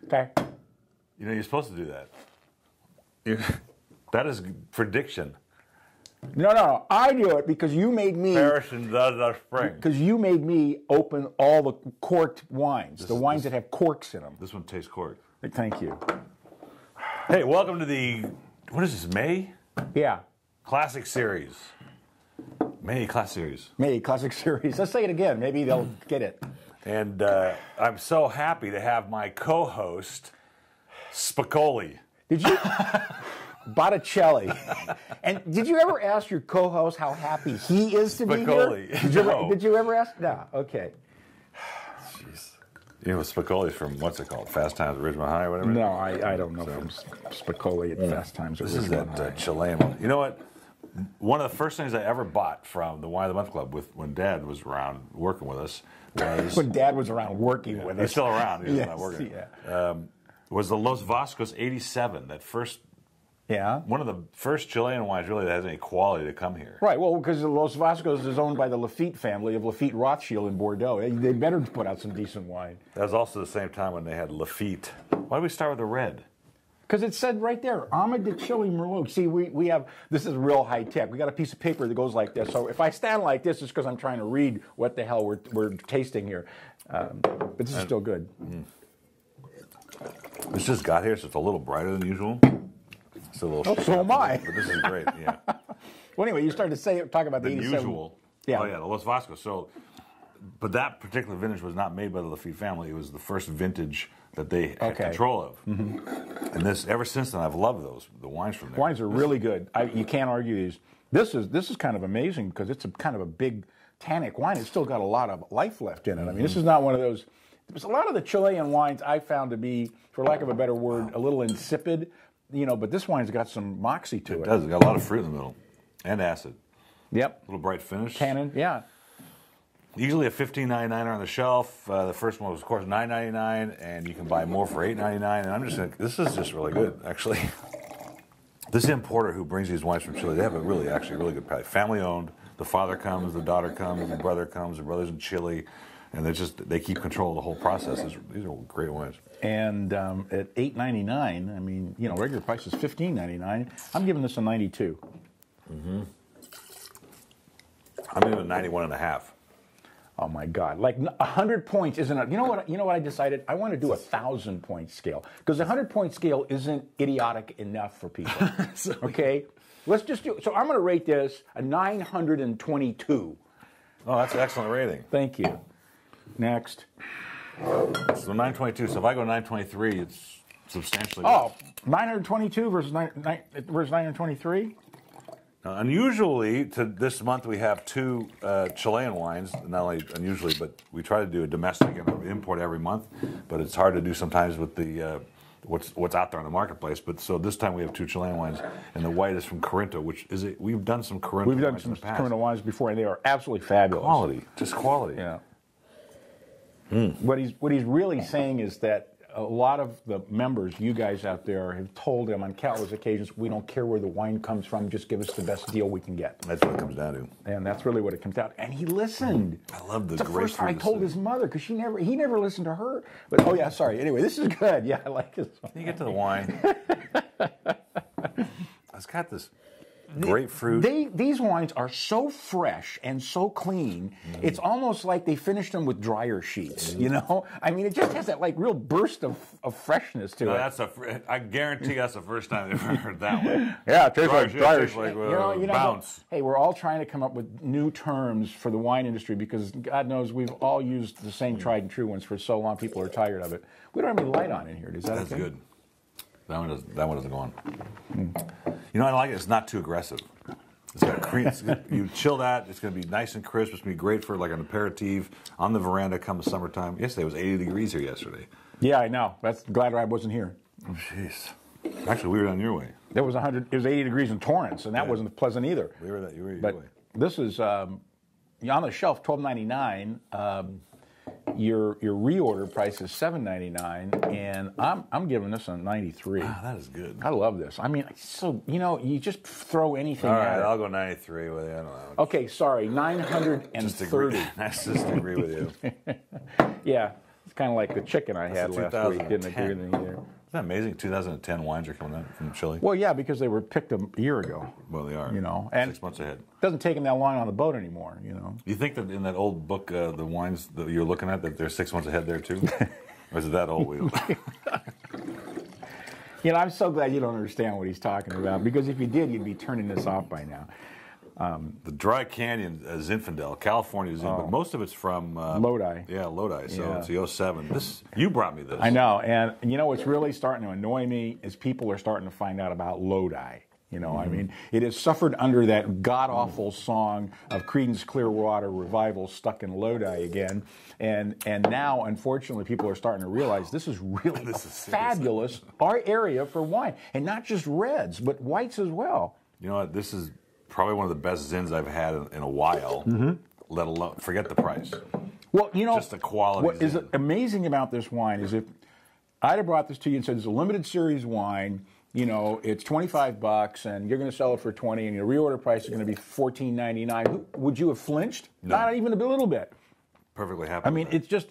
Okay. You know, you're supposed to do that. That is prediction. No. I do it because you made me. Harrison does our spring. Because you made me open all the corked wines, the wines that have corks in them. This one tastes cork. Thank you. Hey, welcome to the, what is this, May? Yeah. Classic Series. May Classic Series. May Classic Series. Let's say it again. Maybe they'll get it. And I'm so happy to have my co-host, Spicoli. Did you? Botticelli. And did you ever ask your co-host how happy he is to be here? Did you ever ask? No. Okay. Jeez. You know Spicoli's from, what's it called? Fast Times at Ridgemont High or whatever? No, I don't know from Spicoli at Fast Times at Ridgemont High. This is that Chilean one. You know what? One of the first things I ever bought from the Wine of the Month Club when Dad was around working with us was... When Dad was around working with us. He's still around. He's yes, not working. Yeah. Was the Los Vascos 87, that first... Yeah. One of the first Chilean wines really that has any quality to come here. Right, well, because Los Vascos is owned by the Lafite family of Lafite Rothschild in Bordeaux. They better put out some decent wine. That was also the same time when they had Lafite. Why do we start with the red? Because it said right there, Alma de Chile Merlot. See, we have, this is real high tech. We got a piece of paper that goes like this. So if I stand like this, it's because I'm trying to read what the hell we're tasting here. But this is still good. This just got here, so it's a little brighter than usual. It's a little so am I. But this is great, yeah. Well, anyway, you started to talk about the 87. Usual. Yeah. Oh, yeah, the Los Vascos. So, but that particular vintage was not made by the Lafite family. It was the first vintage that they had control of. And this, ever since then, I've loved the wines from there. Wines are really good. You can't argue these. This is kind of amazing because it's kind of a big tannic wine. It's still got a lot of life left in it. I mean, this is not one of those. There's a lot of the Chilean wines I found to be, for lack of a better word, a little insipid. You know, but this wine's got some moxie to it. It does. It's got a lot of fruit in the middle. And acid. Yep. A little bright finish. Tannin, yeah. Usually a $15.99 on the shelf. The first one was, of course, $9.99, and you can buy more for $8.99. And I'm just thinking, this is just really good, actually. This importer who brings these wines from Chile, they have a really good palate. Family owned. The father comes, the daughter comes, the brother comes, the brother's in Chile, and they keep control of the whole process. These are great wines. And at $8.99, I mean, you know, regular price is $15.99. I'm giving this a 92. I'm giving it 91.5. Oh my God! Like 100 points isn't. You know what I decided? I want to do a 1,000-point scale because a 100-point scale isn't idiotic enough for people. Okay, let's just do. So I'm going to rate this a 922. Oh, that's an excellent rating. Thank you. Next. So 922. So if I go 923, it's substantially. Oh, 922 versus 923. Unusually, to this month we have two Chilean wines. Not only unusually, but we try to do a domestic and an import every month. But it's hard to do sometimes with the what's out there on the marketplace. But so this time we have two Chilean wines, and the white is from Corinto, which is we've done some Corinto. We've done some Corinto wines before, and they are absolutely fabulous. Quality, just quality. Yeah. What he's really saying is that a lot of the members, you guys out there, have told him on countless occasions, we don't care where the wine comes from, just give us the best deal we can get. That's what it comes down to. And that's really what it comes down to. And he listened. I love the grapefruit. The first time I told his mother, because he never listened to her. But, oh yeah, sorry. Anyway, this is good. Yeah, I like this one. You get to the wine. It's got this grapefruit. These wines are so fresh and so clean. It's almost like they finished them with dryer sheets. You know, I mean, it just has that like real burst of freshness to it. I guarantee that's the first time they've ever heard that one. Yeah, it tastes like dryer sheets. Like, bounce. Hey, we're all trying to come up with new terms for the wine industry because God knows we've all used the same tried and true ones for so long. People are tired of it. We don't have any light on in here. That's okay? Good. That one doesn't go on. You know, I like it. It's not too aggressive. It's got cream. You chill that. It's going to be nice and crisp. It's going to be great for like an aperitif on the veranda come the summertime. Yesterday it was 80 degrees here yesterday. Yeah, I know. That's glad I wasn't here. Oh, jeez. Actually, we were down your way. It was 100. It was 80 degrees in Torrance, and that wasn't pleasant either. You were your but way. This is on the shelf, $12.99. Your reorder price is $7.99, and I'm giving this a 93. Wow, that is good. I love this. I mean, so you know, you just throw anything. All right, at I'll go 93 with you. I don't know. Okay, sorry, 930. Just agree with you. Yeah, kind of like the chicken I had That's last week. Didn't 2010. agree with me there. Isn't that amazing? 2010 wines are coming out from Chile. Well, yeah, because they were picked a year ago. Well, they are. You know, and 6 months ahead. It doesn't take them that long on the boat anymore. You know. You think that in that old book, the wines that you're looking at, that they're 6 months ahead there too? Or is it that old? You know, I'm so glad you don't understand what he's talking about, because if you did, you'd be turning this off by now. The Dry Canyon Zinfandel, California Zin, but most of it's from Lodi. Yeah, Lodi. So Yeah. it's the 07. You brought me this. I know, and you know what's really starting to annoy me is people are starting to find out about Lodi. You know, I mean, it has suffered under that god-awful song of Creedence Clearwater Revival, Stuck in Lodi Again. And now, unfortunately, people are starting to realize this is really a fabulous our area for wine. And not just reds, but whites as well. You know what? This is probably one of the best Zins I've had in a while, let alone, forget the price. Well, you know, Just the quality what is Zin. amazing about this wine is if I'd have brought this to you and said it's a limited series wine, you know, it's $25 and you're going to sell it for $20 and your reorder price is going to be $14.99, would you have flinched? No. Not even a little bit. Perfectly happy. I mean, with that. it's just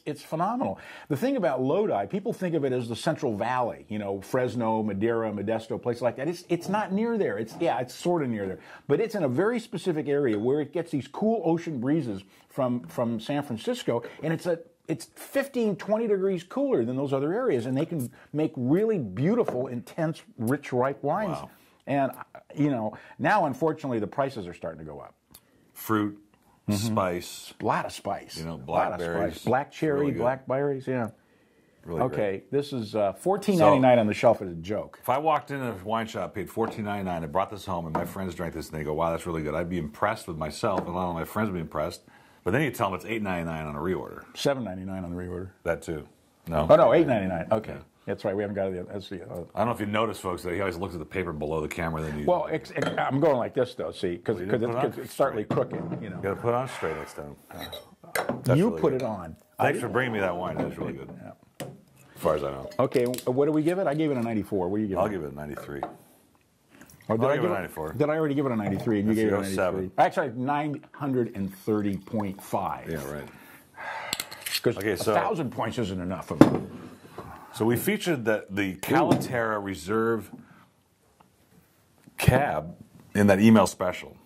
it's phenomenal. The thing about Lodi, people think of it as the Central Valley, you know, Fresno, Madera, Modesto, places like that. It's not near there. It's sort of near there, but it's in a very specific area where it gets these cool ocean breezes from San Francisco, and it's 15, 20 degrees cooler than those other areas, and they can make really beautiful, intense, rich, ripe wines. Wow. And you know, now unfortunately the prices are starting to go up. Fruit, spice, A lot of spice. You know, A lot of blackberries. spice. Black cherry, Really good. blackberries, yeah. really Okay, great. this is $14.99 on the shelf as a joke. If I walked in a wine shop, paid $14.99, I brought this home, and my friends drank this, and they go, "Wow, that's really good." I'd be impressed with myself, and a lot of my friends would be impressed. But then you tell them it's $8.99 on a reorder. $7.99 on the reorder. That too. No. Oh no, $8.99. Okay, that's right. We haven't got it. That's the. I don't know if you notice, folks, that he always looks at the paper below the camera. Then you. Well, I'm going like this though. See, because you didn't put it on it's starting crooked. You know. You gotta put it on straight next time. You really put good. it on. Thanks for bringing me that wine. That's really good. Yeah. As far as I know. Okay, what do we give it? I gave it a 94. What do you give it? I'll give it a 93. Oh, did I'll I give it a 94. Did I already give it a 93? And you That's gave it a the 93. 07. Actually, 930.5. Yeah, right. Because Okay, so- 1,000 points isn't enough of it. So we featured the Calaterra Reserve Cab in that email special,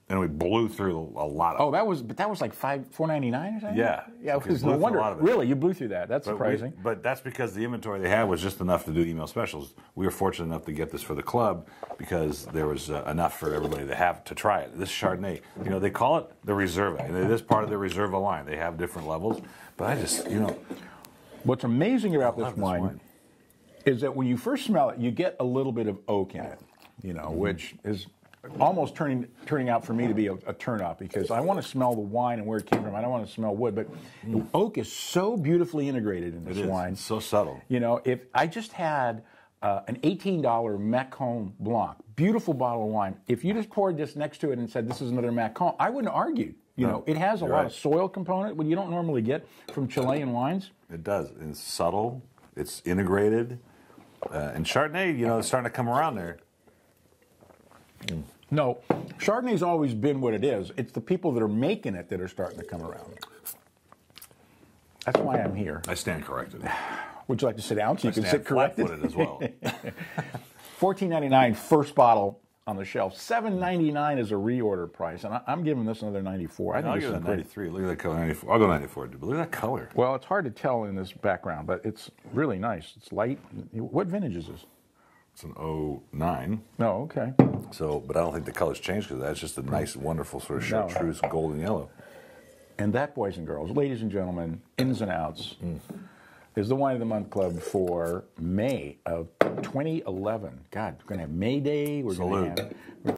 and we blew through a lot of. Oh, that was like $4.99 or something. Yeah. yeah. It Okay, was blew no through a wonder. lot of it. Really, you blew through that. That's surprising. But that's because the inventory they had was just enough to do email specials. We were fortunate enough to get this for the club because there was enough for everybody to have to try it. This Chardonnay, you know, they call it the Reserva, and it is part of the Reserva line. They have different levels, but I just, you know, What's amazing about love this wine is that when you first smell it, you get a little bit of oak in it, you know, which is almost turning out for me to be a turn up because I want to smell the wine and where it came from. I don't want to smell wood, but the oak is so beautifully integrated in this wine. It's so subtle. You know, if I just had an $18 Macon Blanc, beautiful bottle of wine, if you just poured this next to it and said this is another Macon, I wouldn't argue. You know, it has a lot of soil component, what you don't normally get from Chilean wines. It does. It's subtle. It's integrated. And Chardonnay, you know, is starting to come around there. No, Chardonnay's always been what it is. It's the people that are making it that are starting to come around. That's why I'm here. I stand corrected. Would you like to sit down so you I can stand sit corrected? flat-footed as well. $14.99 first bottle on the shelf. $7.99 is a reorder price, and I'm giving this another 94. I think I'll this give is it a great. 93. Look at that color. 94. I'll go 94. But look at that color. Well, it's hard to tell in this background, but it's really nice. It's light. What vintage is this? It's an 09. No, okay. So, but I don't think the color's changed because that's just a nice, wonderful sort of No. chartreuse golden yellow. And that, boys and girls, ladies and gentlemen, ins and outs, is the Wine of the Month Club for May of 2011. God, we're going to have May Day. We're going to